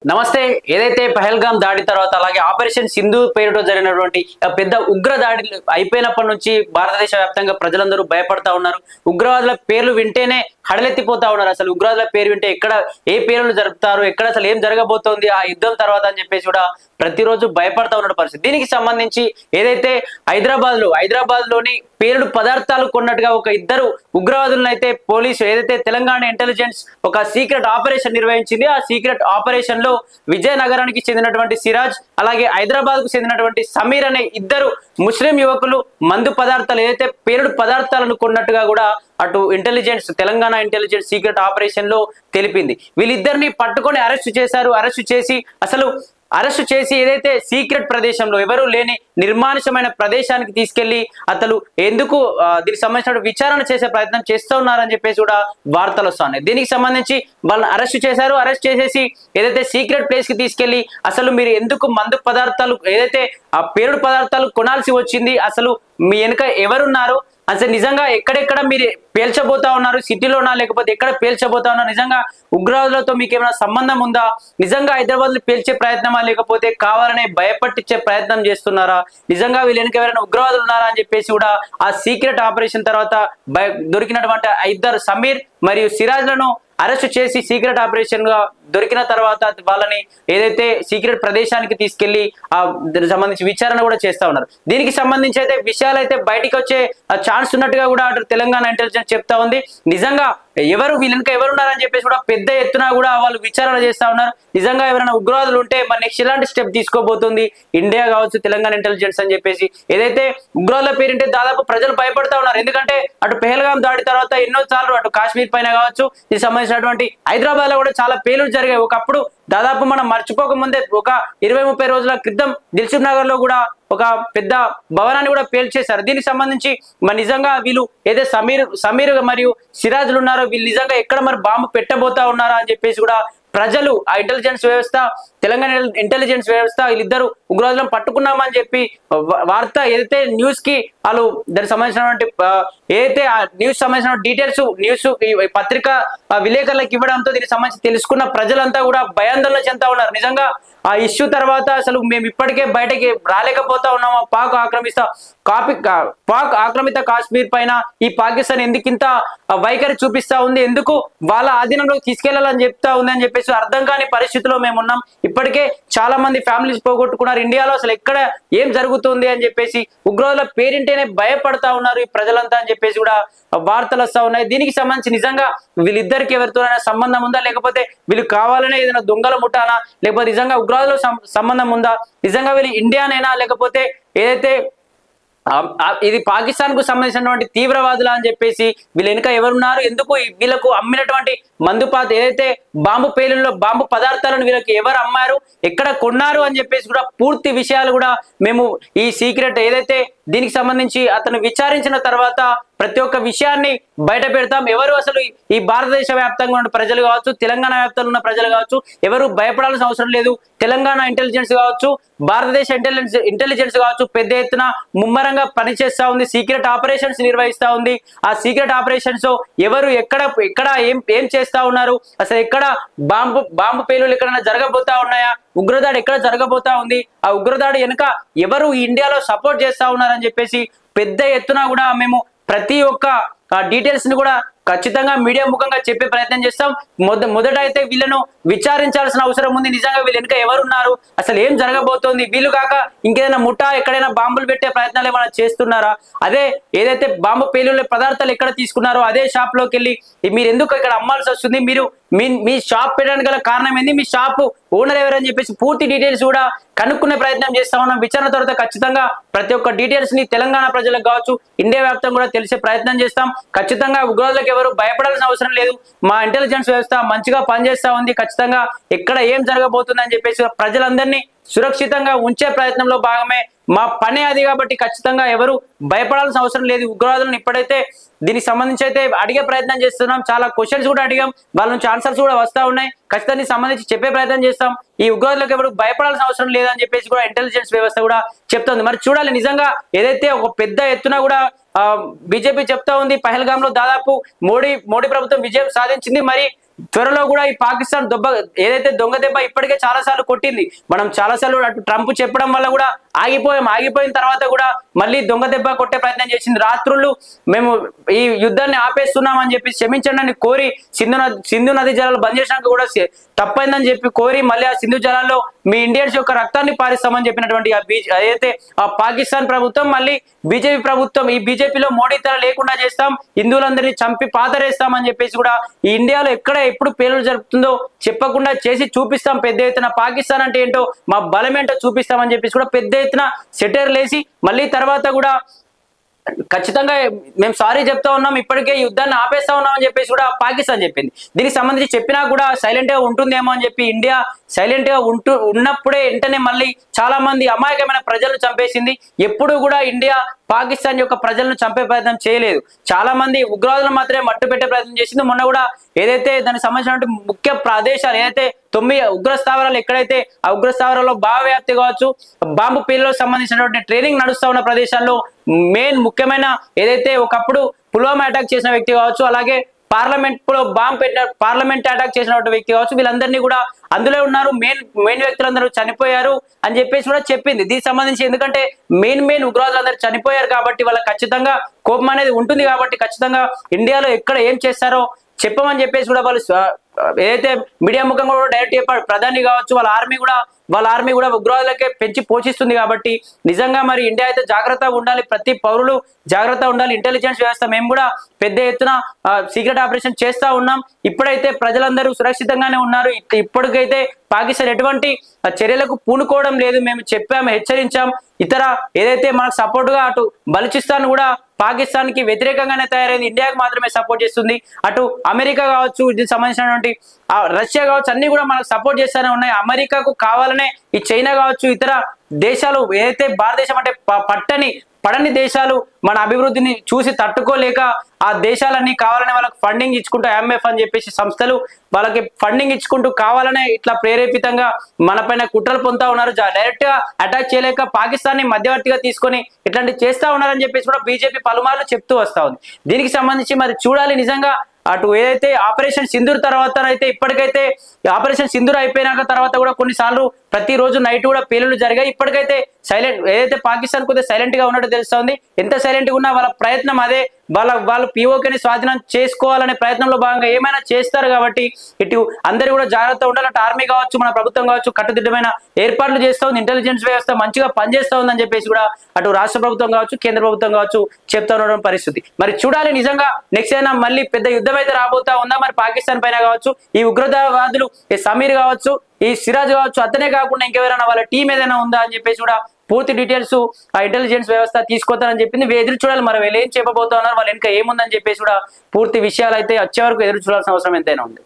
నమస్తే. ఏదైతే పహల్గాం దాడి తర్వాత అలాగే ఆపరేషన్ సింధు పేరుతో జరిగినటువంటి పెద్ద ఉగ్ర దాడి అయిపోయినప్పటి నుంచి భారతదేశ వ్యాప్తంగా ప్రజలందరూ భయపడతా ఉన్నారు. ఉగ్రవాదుల పేర్లు వింటేనే హడలెత్తిపోతా ఉన్నారు. అసలు ఉగ్రవాదుల పేరు వింటే ఎక్కడ ఏ పేర్లు జరుపుతారు, ఎక్కడ అసలు ఏం జరగబోతోంది ఆ యుద్ధం తర్వాత అని చెప్పేసి కూడా ప్రతిరోజు భయపడతా ఉన్న పరిస్థితి. దీనికి సంబంధించి ఏదైతే హైదరాబాద్ లోని పేలుడు పదార్థాలు కొన్నట్టుగా ఒక ఇద్దరు ఉగ్రవాదులను అయితే పోలీసు ఏదైతే తెలంగాణ ఇంటెలిజెన్స్ ఒక సీక్రెట్ ఆపరేషన్ నిర్వహించింది. ఆ సీక్రెట్ ఆపరేషన్ లో విజయనగరానికి చెందినటువంటి సిరాజ్ అలాగే హైదరాబాద్ కు చెందినటువంటి సమీర్ అనే ఇద్దరు ముస్లిం యువకులు మందు పదార్థాలు ఏదైతే పేలుడు పదార్థాలను కొన్నట్టుగా కూడా అటు తెలంగాణ ఇంటెలిజెన్స్ సీక్రెట్ ఆపరేషన్ లో తెలిపింది. వీళ్ళిద్దరిని పట్టుకొని అరెస్టు చేసి ఏదైతే సీక్రెట్ ప్రదేశంలో ఎవరు లేని నిర్మానుషమైన ప్రదేశానికి తీసుకెళ్లి అతను ఎందుకు దీనికి సంబంధించిన విచారణ చేసే ప్రయత్నం చేస్తూ ఉన్నారని చెప్పేసి కూడా వార్తలు వస్తున్నాయి. దీనికి సంబంధించి వాళ్ళని అరెస్ట్ చేసేసి ఏదైతే సీక్రెట్ ప్లేస్ కి తీసుకెళ్లి అసలు మీరు ఎందుకు మందు పదార్థాలు ఏదైతే ఆ పేలుడు పదార్థాలు కొనాల్సి వచ్చింది, అసలు మీ వెనుక ఎవరున్నారు, అసలు నిజంగా ఎక్కడెక్కడ మీరు పేల్చబోతా ఉన్నారు, సిటీలోనా లేకపోతే ఎక్కడ పేల్చబోతా ఉన్నారు, నిజంగా ఉగ్రవాదులతో మీకు ఏమైనా సంబంధం ఉందా, నిజంగా హైదరాబాద్ లో పేల్చే ప్రయత్నమా లేకపోతే కావాలనే భయపట్టించే ప్రయత్నం చేస్తున్నారా, నిజంగా వీళ్ళు వెనుక ఎవరైనా ఉగ్రవాదులు ఉన్నారా అని చెప్పేసి కూడా ఆ సీక్రెట్ ఆపరేషన్ తర్వాత దొరికినటువంటి ఇద్దరు సమీర్ మరియు సిరాజ్ లను అరెస్ట్ చేసి సీక్రెట్ ఆపరేషన్ గా దొరికిన తర్వాత వాళ్ళని ఏదైతే సీక్రెట్ ప్రదేశానికి తీసుకెళ్లి దానికి సంబంధించి విచారణ కూడా చేస్తా ఉన్నారు. దీనికి సంబంధించి అయితే విషయాలు అయితే బయటికి వచ్చే ఛాన్స్ ఉన్నట్టుగా కూడా అటు తెలంగాణ ఇంటెలిజెన్స్ చెప్తా ఉంది. నిజంగా వీళ్ళకి ఎవరున్నారని చెప్పేసి కూడా పెద్ద ఎత్తున కూడా వాళ్ళు విచారణ చేస్తా ఉన్నారు. నిజంగా ఎవరైనా ఉగ్రవాదులు ఉంటే మరి నెక్స్ట్ ఎలాంటి స్టెప్ తీసుకోబోతుంది ఇండియా కావచ్చు తెలంగాణ ఇంటెలిజెన్స్ అని చెప్పేసి ఏదైతే ఉగ్రవాదుల పేరుంటే దాదాపు ప్రజలు భయపడతా ఉన్నారు. ఎందుకంటే అటు పెహల్గాం దాడి తర్వాత ఎన్నోసార్లు అటు కాశ్మీర్ పైన కావచ్చు దీనికి సంబంధించినటువంటి హైదరాబాద్ లో కూడా చాలా పేలుడు జరిగాయి. ఒకప్పుడు దాదాపు మనం మర్చిపోకముందే ఒక 20-30 రోజుల క్రితం దిల్సుఖ్ నగర్ లో కూడా ఒక పెద్ద భవనాన్ని కూడా పేల్చేశారు. దీనికి సంబంధించి మరి నిజంగా వీళ్ళు ఏదైతే సమీర్ మరియు సిరాజులు ఉన్నారో వీళ్ళు నిజంగా ఎక్కడ మరి బాంబు పెట్టబోతా ఉన్నారా అని చెప్పేసి కూడా ప్రజలు ఆ ఇంటెలిజెన్స్ వ్యవస్థ తెలంగాణ ఇంటెలిజెన్స్ వ్యవస్థ వీళ్ళిద్దరు ఉగ్రవాదులను పట్టుకున్నామని చెప్పి వార్త ఏదైతే న్యూస్ కి వాళ్ళు దానికి సంబంధించినటువంటి ఏదైతే ఆ న్యూస్ సంబంధించిన డీటెయిల్స్ న్యూస్ పత్రిక విలేకరులకు ఇవ్వడంతో దీనికి సంబంధించి తెలుసుకున్న ప్రజలంతా కూడా భయాందోళన చెందుతా ఉన్నారు. నిజంగా ఆ ఇష్యూ తర్వాత అసలు మేము ఇప్పటికే బయటకి రాలేకపోతా ఉన్నాము, పాక్ ఆక్రమిత కాశ్మీర్ పైన ఈ పాకిస్తాన్ ఎందుకింత వైఖరి చూపిస్తా ఉంది, ఎందుకు వాళ్ళ ఆధీనంలోకి తీసుకెళ్లాలని చెప్తా ఉంది అని చెప్పేసి అర్థం కాని పరిస్థితిలో మేము ఉన్నాం. ఇప్పటికే చాలా మంది ఫ్యామిలీస్ పోగొట్టుకున్నారు. ఇండియాలో అసలు ఎక్కడ ఏం జరుగుతుంది అని చెప్పేసి ఉగ్రవాదుల పేరింటేనే భయపడతా ఉన్నారు ఈ ప్రజలంతా అని చెప్పేసి కూడా వార్తలు వస్తా ఉన్నాయి. దీనికి సంబంధించి నిజంగా వీళ్ళిద్దరికి ఎవరితోనైనా సంబంధం ఉందా లేకపోతే వీళ్ళు కావాలనే ఏదైనా దొంగల ముఠానా లేకపోతే నిజంగా ఉగ్రవాదుల సంబంధం ఉందా, నిజంగా వీళ్ళు ఇండియానైనా లేకపోతే ఏదైతే ఇది పాకిస్తాన్ కు సంబంధించినటువంటి తీవ్రవాదులు అని చెప్పేసి వీళ్ళ వెనుక ఎవరున్నారు, ఎందుకు వీళ్ళకు అమ్మినటువంటి ఏదైతే బాంబు పదార్థాలను వీళ్ళకి ఎవరు అమ్మారు, ఎక్కడ కొన్నారు అని చెప్పేసి కూడా పూర్తి విషయాలు కూడా మేము ఈ సీక్రెట్ ఏదైతే దీనికి సంబంధించి అతను విచారించిన తర్వాత ప్రతి ఒక్క విషయాన్ని బయట పెడతాం. ఎవరు అసలు ఈ భారతదేశ వ్యాప్తంగా ఉన్న ప్రజలు కావచ్చు తెలంగాణ వ్యాప్తంగా ఉన్న ప్రజలు కావచ్చు ఎవరు భయపడాల్సిన అవసరం లేదు. తెలంగాణ ఇంటెలిజెన్స్ కావచ్చు భారతదేశ ఇంటెలిజెన్స్ కావచ్చు పెద్ద ఎత్తున ముమ్మరంగా పనిచేస్తా ఉంది, సీక్రెట్ ఆపరేషన్స్ నిర్వహిస్తా ఉంది. ఆ సీక్రెట్ ఆపరేషన్స్ ఎవరు ఎక్కడ ఏం చేస్తా ఉన్నారు, అసలు ఎక్కడ బాంబు పేలులు ఎక్కడైనా జరగబోతా ఉన్నాయా, ఉగ్రదాడి ఎక్కడ జరగబోతా ఉంది, ఆ ఉగ్రదాడి వెనుక ఎవరు ఇండియాలో సపోర్ట్ చేస్తా ఉన్నారని చెప్పేసి పెద్ద ఎత్తున కూడా మేము ప్రతి ఒక్క డీటెయిల్స్ ని కూడా ఖచ్చితంగా మీడియా ముఖంగా చెప్పే ప్రయత్నం చేస్తాం. మొదట అయితే వీళ్ళను విచారించాల్సిన అవసరం ఉంది. నిజంగా వీళ్ళు వెనుక ఎవరున్నారు, అసలు ఏం జరగబోతోంది, వీళ్ళు కాక ఇంకేదైనా ముఠా ఎక్కడైనా బాంబులు పెట్టే ప్రయత్నాలు ఏమైనా చేస్తున్నారా, అదే ఏదైతే బాంబు పేలుళ్ళ పదార్థాలు ఎక్కడ తీసుకున్నారో అదే షాప్ లోకి వెళ్ళి మీరు ఎందుకు ఇక్కడ అమ్మాల్సి వస్తుంది, మీరు మీ షాప్ పెట్టడానికి గల కారణం ఏంది, మీ షాప్ ఓనర్ ఎవరని చెప్పేసి పూర్తి డీటెయిల్స్ కూడా కనుక్కునే ప్రయత్నం చేస్తా ఉన్నాం. విచారణ తర్వాత ఖచ్చితంగా ప్రతి ఒక్క డీటెయిల్స్ ని తెలంగాణ ప్రజలకు కావచ్చు ఇండియా వ్యాప్తంగా కూడా తెలిసే ప్రయత్నం చేస్తాం. ఖచ్చితంగా ఉగ్రవాదులకు ఎవరు భయపడాల్సిన అవసరం లేదు. మా ఇంటెలిజెన్స్ వ్యవస్థ మంచిగా పనిచేస్తా ఉంది. ఖచ్చితంగా ఎక్కడ ఏం జరగబోతుంది అని చెప్పేసి ప్రజలందరినీ సురక్షితంగా ఉంచే ప్రయత్నంలో భాగమే మా పనే అది. కాబట్టి ఖచ్చితంగా ఎవరు భయపడాల్సిన అవసరం లేదు. ఉగ్రవాదులను ఇప్పుడైతే దీనికి సంబంధించి అయితే అడిగే ప్రయత్నం చేస్తున్నాం. చాలా క్వశ్చన్స్ కూడా అడిగాం, వాళ్ళ నుంచి ఆన్సర్స్ కూడా వస్తా ఉన్నాయి. ఖచ్చితంగా సంబంధించి చెప్పే ప్రయత్నం చేస్తాం. ఈ ఉగ్రవాదులకు ఎవరు భయపడాల్సిన అవసరం లేదని చెప్పేసి కూడా ఇంటెలిజెన్స్ వ్యవస్థ కూడా చెప్తుంది. మరి చూడాలి నిజంగా ఏదైతే ఒక పెద్ద ఎత్తున కూడా బీజేపీ చెప్తా ఉంది పహల్గామ్ లో దాదాపు మోడీ ప్రభుత్వం విజయం సాధించింది. మరి త్వరలో కూడా ఈ పాకిస్తాన్ ఏదైతే దొంగ దెబ్బ ఇప్పటికే చాలా సార్లు కొట్టింది. మనం చాలా సార్లు అటు ట్రంప్ చెప్పడం వల్ల కూడా ఆగిపోయిన తర్వాత కూడా మళ్ళీ దొంగ దెబ్బ కొట్టే ప్రయత్నం చేసింది. రాత్రులు మేము ఈ యుద్ధాన్ని ఆపేస్తున్నామని చెప్పి క్షమించండి అని కోరి సింధు నది జలాలు బంద్ చేసినాక కూడా తప్పైందని చెప్పి కోరి మళ్ళీ ఆ సింధు జలాల్లో మీ ఇండియన్స్ యొక్క రక్తాన్ని పారిస్తామని చెప్పినటువంటి ఏదైతే ఆ పాకిస్తాన్ ప్రభుత్వం మళ్ళీ బీజేపీ ప్రభుత్వం, ఈ బీజేపీలో మోడీ తర లేకుండా చేస్తాం, హిందువులందరినీ చంపి పాతరేస్తామని చెప్పేసి కూడా ఈ ఇండియాలో ఎప్పుడు పేర్లు జరుపుతుందో చెప్పకుండా చేసి చూపిస్తాం పెద్ద ఎత్తున. పాకిస్తాన్ అంటే ఏంటో మా బలం ఏంటో చూపిస్తామని చెప్పేసి కూడా పెద్ద ఎత్తున సెటైర్లు వేసి మళ్ళీ తర్వాత కూడా ఖచ్చితంగా మేము సారీ చెప్తా ఉన్నాం, ఇప్పటికే యుద్ధాన్ని ఆపేస్తా ఉన్నాం అని చెప్పేసి కూడా పాకిస్తాన్ చెప్పింది. దీనికి సంబంధించి చెప్పినా కూడా సైలెంట్ గా ఉంటుందేమో అని చెప్పి ఇండియా సైలెంట్ గా ఉన్నప్పుడే వెంటనే మళ్ళీ చాలా మంది అమాయకమైన ప్రజలను చంపేసింది. ఎప్పుడు కూడా ఇండియా పాకిస్తాన్ యొక్క ప్రజలను చంపే ప్రయత్నం చేయలేదు. చాలా మంది ఉగ్రవాదులను మాత్రమే మట్టు పెట్టే ప్రయత్నం చేసింది. మొన్న కూడా ఏదైతే దానికి సంబంధించినటువంటి ముఖ్య ప్రదేశాలు ఏదైతే 9 ఉగ్ర స్థావరాలు ఎక్కడైతే ఆ ఉగ్ర స్థావరాల్లో భావవ్యాప్తి కావచ్చు, బాంబు పేలులకు సంబంధించినటువంటి ట్రైనింగ్ నడుస్తా ఉన్న ప్రదేశాల్లో ముఖ్యమైన ఏదైతే ఒకప్పుడు పుల్వామా అటాక్ చేసిన వ్యక్తి కావచ్చు, అలాగే పార్లమెంట్ లో పార్లమెంట్ అటాక్ చేసినటువంటి వ్యక్తి కావచ్చు, వీళ్ళందరినీ కూడా అందులో ఉన్నారు. మెయిన్ వ్యక్తులందరూ చనిపోయారు అని చెప్పేసి కూడా చెప్పింది. దీనికి సంబంధించి ఎందుకంటే మెయిన్ ఉగ్రవాదులందరూ చనిపోయారు కాబట్టి వాళ్ళకి ఖచ్చితంగా కోపం అనేది ఉంటుంది. కాబట్టి ఖచ్చితంగా ఇండియాలో ఎక్కడ ఏం చేస్తారో చెప్పమని చెప్పేసి కూడా వాళ్ళు ఏదైతే మీడియా ముఖంగా కూడా డైరెక్ట్ చెప్పాడు. ప్రధాని కావచ్చు, వాళ్ళ ఆర్మీ కూడా ఉగ్రవాదులకే పెంచి పోషిస్తుంది. కాబట్టి నిజంగా మరి ఇండియా అయితే జాగ్రత్తగా ఉండాలి, ప్రతి పౌరులు జాగ్రత్తగా ఉండాలి. ఇంటెలిజెన్స్ వ్యవస్థ మేము కూడా పెద్ద ఎత్తున సీక్రెట్ ఆపరేషన్ చేస్తా ఉన్నాం. ఇప్పుడైతే ప్రజలందరూ సురక్షితంగానే ఉన్నారు. ఇప్పటికైతే పాకిస్తాన్ ఎటువంటి చర్యలకు పూనుకోవడం లేదు. మేము చెప్పాము, హెచ్చరించాం. ఇతర ఏదైతే మనకు సపోర్ట్ గా అటు బలూచిస్తాన్ కూడా పాకిస్తాన్ కి వ్యతిరేకంగానే తయారైంది, ఇండియాకి మాత్రమే సపోర్ట్ చేస్తుంది. అటు అమెరికా కావచ్చు, దీనికి సంబంధించినటువంటి రష్యా కావచ్చు, అన్ని కూడా మనకు సపోర్ట్ చేస్తూనే ఉన్నాయి. అమెరికాకు కావాలనే ఈ చైనా కావచ్చు, ఇతర దేశాలు ఏదైతే భారతదేశం అంటే పడని దేశాలు మన అభివృద్ధిని చూసి తట్టుకోలేక ఆ దేశాలన్నీ కావాలనే వాళ్ళకి ఫండింగ్ ఇచ్చుకుంటూ IMF అని చెప్పేసి సంస్థలు వాళ్ళకి ఫండింగ్ ఇచ్చుకుంటూ కావాలనే ఇట్లా ప్రేరేపితంగా మన పైన కుట్రలు పొందుతా ఉన్నారు. డైరెక్ట్ గా అటాక్ చేయలేక పాకిస్తాన్ ని మధ్యవర్తిగా తీసుకొని ఇట్లాంటి చేస్తా ఉన్నారని చెప్పేసి కూడా బీజేపీ పలుమార్లు చెప్తూ వస్తా ఉంది. దీనికి సంబంధించి మరి చూడాలి నిజంగా అటు ఏదైతే ఆపరేషన్ సింధూర్ తర్వాత అయితే ఇప్పటికైతే ఆపరేషన్ సింధూర్ అయిపోయినాక తర్వాత కూడా కొన్నిసార్లు ప్రతిరోజు నైట్ కూడా పేలులు జరిగాయి. ఇప్పటికైతే ఏదైతే పాకిస్తాన్ కొద్దిగా సైలెంట్ గా ఉన్నట్టు తెలుస్తుంది. ఎంత సైలెంట్ గా ఉన్నా వాళ్ళ ప్రయత్నం అదే, వాళ్ళు POKని స్వాధీనం చేసుకోవాలనే ప్రయత్నంలో భాగంగా ఏమైనా చేస్తారు. కాబట్టి ఇటు అందరూ కూడా జాగ్రత్త ఉండాలి. అటు ఆర్మీ కావచ్చు, మన ప్రభుత్వం కావచ్చు, కట్టుదిట్టమైన ఏర్పాట్లు చేస్తూ ఉంది. ఇంటెలిజెన్స్ వ్యవస్థ మంచిగా పనిచేస్తూ ఉందని చెప్పేసి కూడా అటు రాష్ట్ర ప్రభుత్వం కావచ్చు, కేంద్ర ప్రభుత్వం కావచ్చు చెప్తా ఉండడం పరిస్థితి. మరి చూడాలి నిజంగా నెక్స్ట్ అయినా మళ్ళీ పెద్ద యుద్ధం అయితే రాబోతా ఉందా మరి పాకిస్తాన్ పైన కావచ్చు, ఈ ఉగ్రవాదులు ఈ సమీర్ కావచ్చు, ఈ సిరాజ్ కావచ్చు, అతనే కాకుండా ఇంకెవరైనా వాళ్ళ టీం ఏదైనా ఉందా అని చెప్పేసి కూడా పూర్తి డీటెయిల్స్ ఆ ఇంటెలిజెన్స్ వ్యవస్థ తీసుకోతారని చెప్పింది. ఎదురు చూడాలి మరి వీళ్ళు ఏం చెప్పబోతా ఉన్నారు, వాళ్ళు ఇంకా ఏముందని చెప్పేసి కూడా పూర్తి విషయాలు అయితే వచ్చే వరకు ఎదురు చూడాల్సిన అవసరం ఎంతైనా ఉంది.